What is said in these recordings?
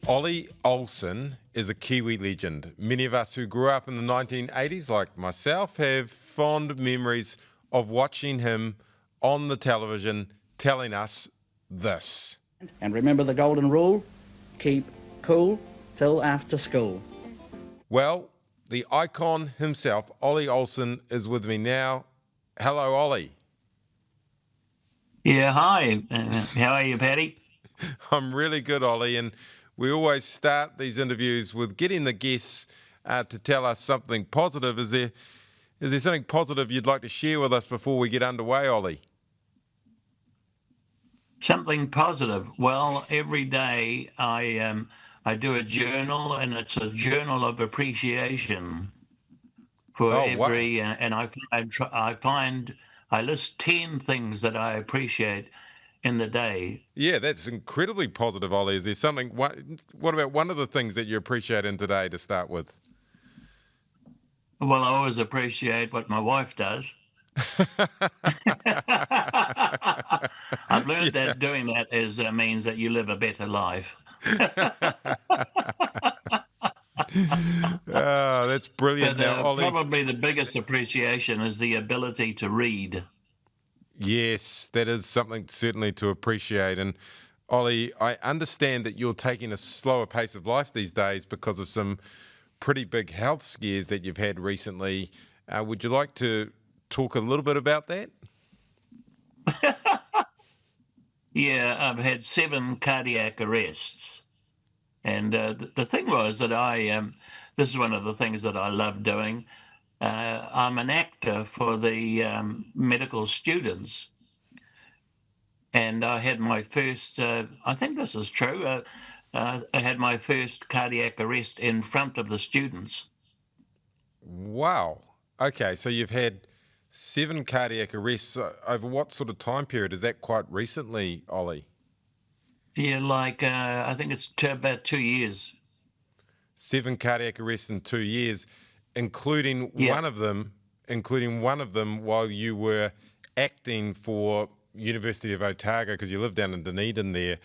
Olly Ohlson is a Kiwi legend. Many of us who grew up in the 1980s, like myself, have fond memories of watching him on the television telling us this. And remember the golden rule, keep cool till after school. Well, the icon himself, Olly Ohlson, is with me now. Hello, Olly. Yeah, hi. How are you, Paddy? I'm really good, Olly, and we always start these interviews with getting the guests to tell us something positive. Is there something positive you'd like to share with us before we get underway, Olly? Something positive. Well, every day I do a journal, and it's a journal of appreciation for Oh, wow. every, and I list 10 things that I appreciate in the day. Yeah, that's incredibly positive, Olly. Is there something, what about one of the things that you appreciate in today to start with? Well, I always appreciate what my wife does. I've learned that doing that means that you live a better life. Oh, that's brilliant. But Now, Olly. probably the biggest appreciation is the ability to read. Yes, that is something certainly to appreciate. And Olly, I understand that you're taking a slower pace of life these days because of some pretty big health scares that you've had recently. Would you like to talk a little bit about that? Yeah, I've had 7 cardiac arrests. And the thing was that this is one of the things that I love doing. I'm an actor for the medical students. And I had my first, I think this is true, I had my first cardiac arrest in front of the students. Wow. Okay, so you've had 7 cardiac arrests over what sort of time period? Is that quite recently, Olly? Yeah, like I think it's about 2 years. 7 cardiac arrests in 2 years, including Yeah. one of them while you were acting for University of Otago, because you live down in Dunedin there,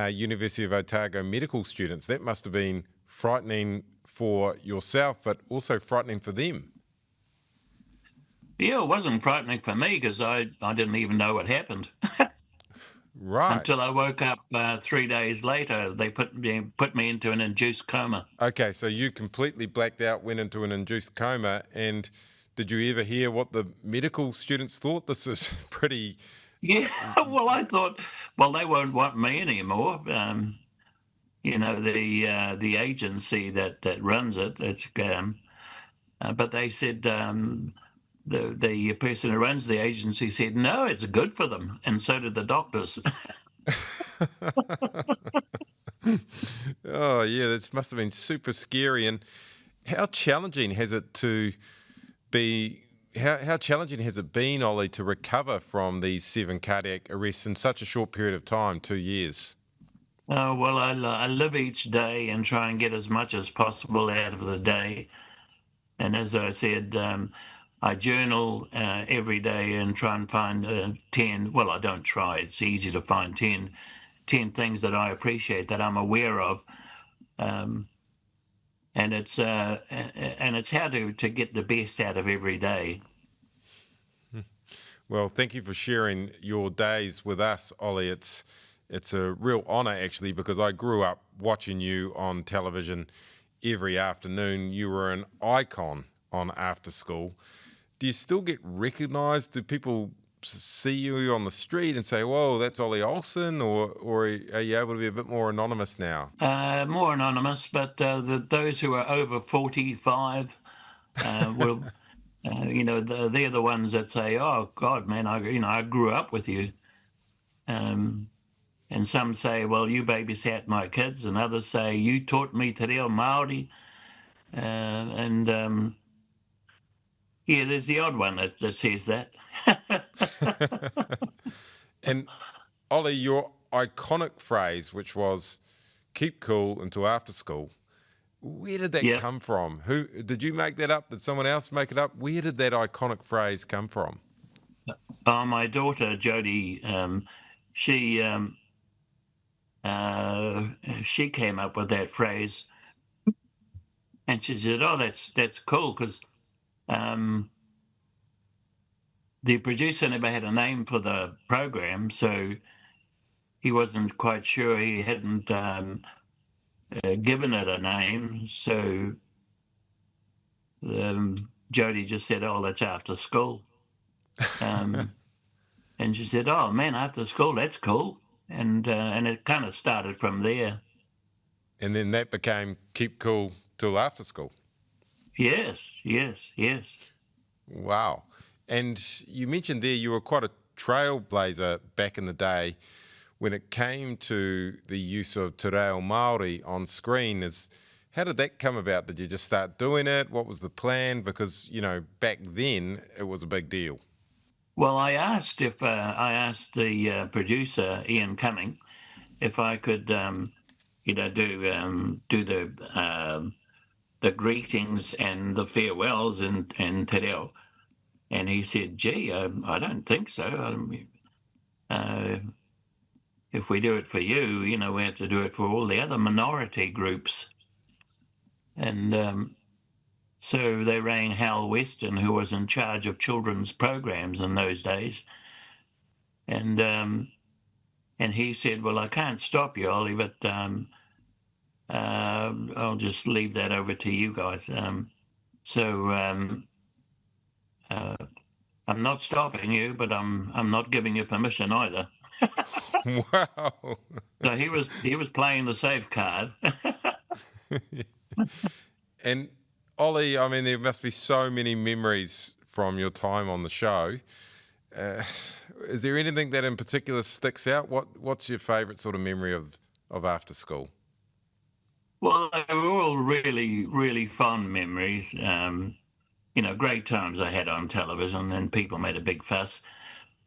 University of Otago medical students. That must have been frightening for yourself, but also frightening for them. Yeah, it wasn't frightening for me because I didn't even know what happened. Right. Until I woke up 3 days later. They put me into an induced coma. Okay, so you completely blacked out, went into an induced coma, and did you ever hear what the medical students thought? This is pretty... Yeah, well, I thought, well, they won't want me anymore. You know, the agency that runs it. But they said the person who runs the agency said no, it's good for them, and so did the doctors. Oh, yeah, this must have been super scary. And how challenging has it to be? How challenging has it been, Olly, to recover from these 7 cardiac arrests in such a short period of time, 2 years? Well, I live each day and try and get as much as possible out of the day. And as I said, I journal every day and try and find 10. Well, I don't try. It's easy to find 10 things that I appreciate, that I'm aware of. And it's how to get the best out of every day. Well, thank you for sharing your days with us, Olly. It's a real honour, actually, because I grew up watching you on television every afternoon. You were an icon on After School. Do you still get recognised? Do people see you on the street and say, whoa, that's Olly Ohlson, or are you able to be a bit more anonymous now? More anonymous, but those who are over 45 will, they're the ones that say, oh, God, man, I grew up with you. And some say, well, you babysat my kids, and others say, you taught me te reo Māori. Yeah, there's the odd one that says that. And Olly, your iconic phrase, which was keep cool until after school, where did that come from? Who did you make that up? Did someone else make it up? Where did that iconic phrase come from? My daughter, Jodie, she she came up with that phrase, and she said, "Oh, that's cool," because the producer never had a name for the program, so he wasn't quite sure. He hadn't given it a name, so Jody just said, "Oh, that's after school," um, and she said, "Oh man, after school, that's cool," and it kind of started from there. And then that became Keep Cool Till After School. Yes, yes, yes. Wow. And you mentioned there you were quite a trailblazer back in the day when it came to the use of te reo Māori on screen. How did that come about? Did you just start doing it? What was the plan? Because, back then it was a big deal. Well, I asked the producer Ian Cumming if I could, do the greetings and the farewells in te reo. And he said, "Gee, I don't think so. If we do it for you, we have to do it for all the other minority groups." And so they rang Hal Weston, who was in charge of children's programs in those days, and he said, "Well, I can't stop you, Ollie, but I'll just leave that over to you guys." So I'm not stopping you, but I'm not giving you permission either. Wow. So he was playing the safe card. And Ollie, I mean, there must be so many memories from your time on the show. Uh, is there anything that in particular sticks out? What's your favourite sort of memory of after school? Well, they were all really, really fond memories. Great times I had on television, and people made a big fuss.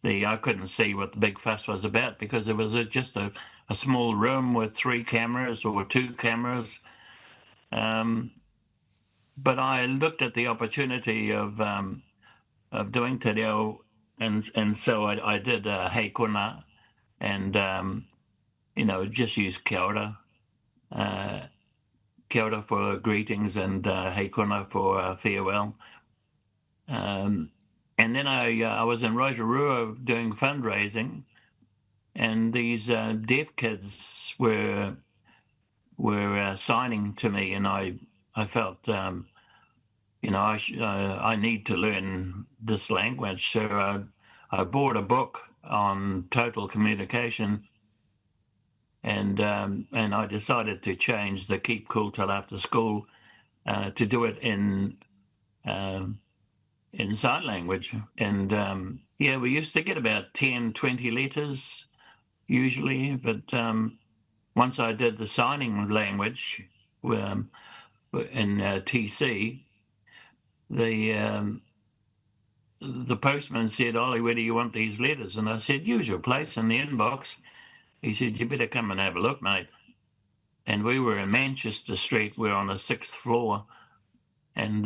I couldn't see what the big fuss was about because it was just a small room with 3 cameras or 2 cameras. But I looked at the opportunity of doing te reo, and so I did Hei Kuna, and just used kia ora for greetings, and Hei Kuna for farewell. And then I was in Rotorua doing fundraising, and these deaf kids were signing to me, and I felt I need to learn this language, so I bought a book on total communication, and I decided to change the Keep Cool Till After School to do it in sign language. And yeah, we used to get about 10, 20 letters usually, but once I did the signing language in TC, the postman said, "Ollie, where do you want these letters?" And I said, "Usual place in the inbox." He said, "You better come and have a look, mate." And we were in Manchester Street. We're on the 6th floor. And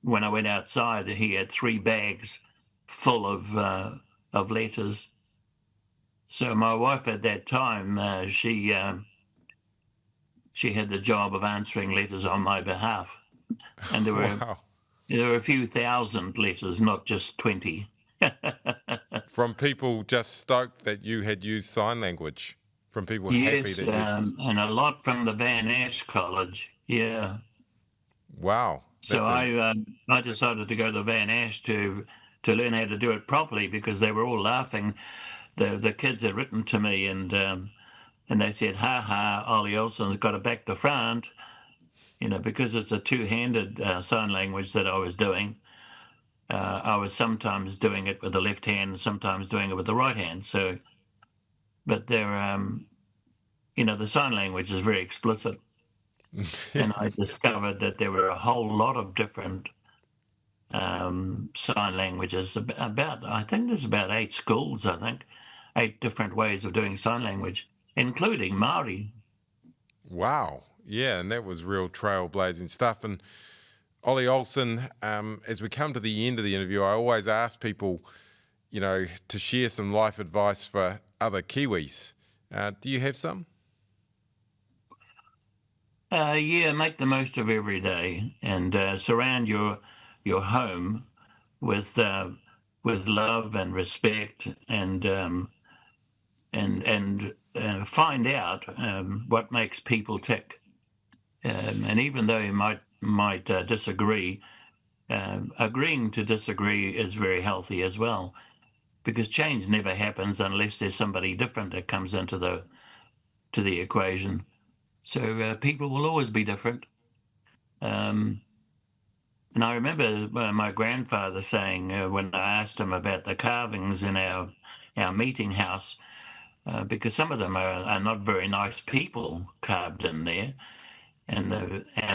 when I went outside, he had 3 bags full of letters. So my wife at that time, she had the job of answering letters on my behalf, and Wow. there were a few thousand letters, not just 20. From people just stoked that you had used sign language, from people happy Yes, that you'd used. and a lot from the Van Ash College. Yeah. Wow. So I decided to go to Van Ash to learn how to do it properly because they were all laughing. The kids had written to me, and they said, "Ha ha, Olly Ohlson's got it back to front," because it's a two-handed sign language that I was doing. I was sometimes doing it with the left hand, sometimes doing it with the right hand. So, but the sign language is very explicit. And I discovered that there were a whole lot of different sign languages. I think there's about 8 schools, 8 different ways of doing sign language, including Maori. Wow. Yeah, and that was real trailblazing stuff. And Olly Ohlson, as we come to the end of the interview, I always ask people, to share some life advice for other Kiwis. Do you have some? Yeah, make the most of every day, and surround your home with love and respect, and find out what makes people tick. And even though you might disagree, agreeing to disagree is very healthy as well, because change never happens unless there's somebody different that comes into the equation. So people will always be different. Um, and I remember my grandfather saying when I asked him about the carvings in our meeting house, because some of them are not very nice people carved in there. And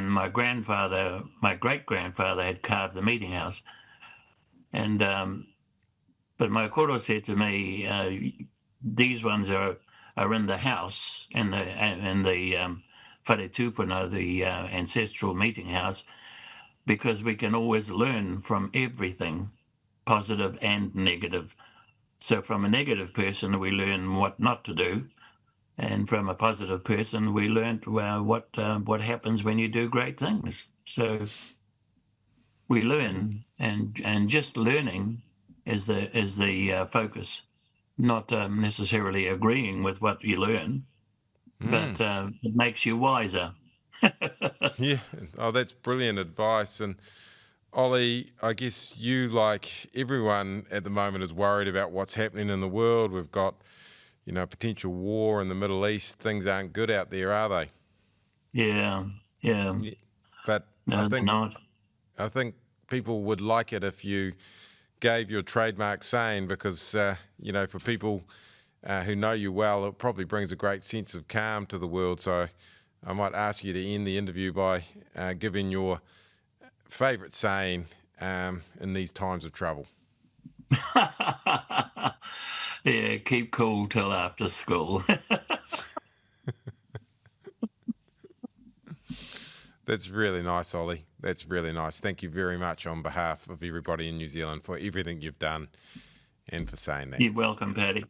my great grandfather had carved the meeting house. And but my koro said to me, these ones are in the house, in the whare tūpuna, the ancestral meeting house, because we can always learn from everything, positive and negative. So from a negative person, we learn what not to do, and from a positive person, we learned what happens when you do great things. So we learn, and just learning is the focus, not necessarily agreeing with what you learn, but it makes you wiser. Yeah. Oh, that's brilliant advice. And Ollie, I guess you, like everyone at the moment, is worried about what's happening in the world. We've got, potential war in the Middle East. Things aren't good out there, are they? Yeah, yeah. Yeah. But I No, they're think not. I think people would like it if you gave your trademark saying, because for people who know you well, it probably brings a great sense of calm to the world. So I might ask you to end the interview by giving your favourite saying in these times of trouble. Yeah, keep cool till after school. That's really nice, Ollie. That's really nice. Thank you very much on behalf of everybody in New Zealand for everything you've done and for saying that. You're welcome, Paddy.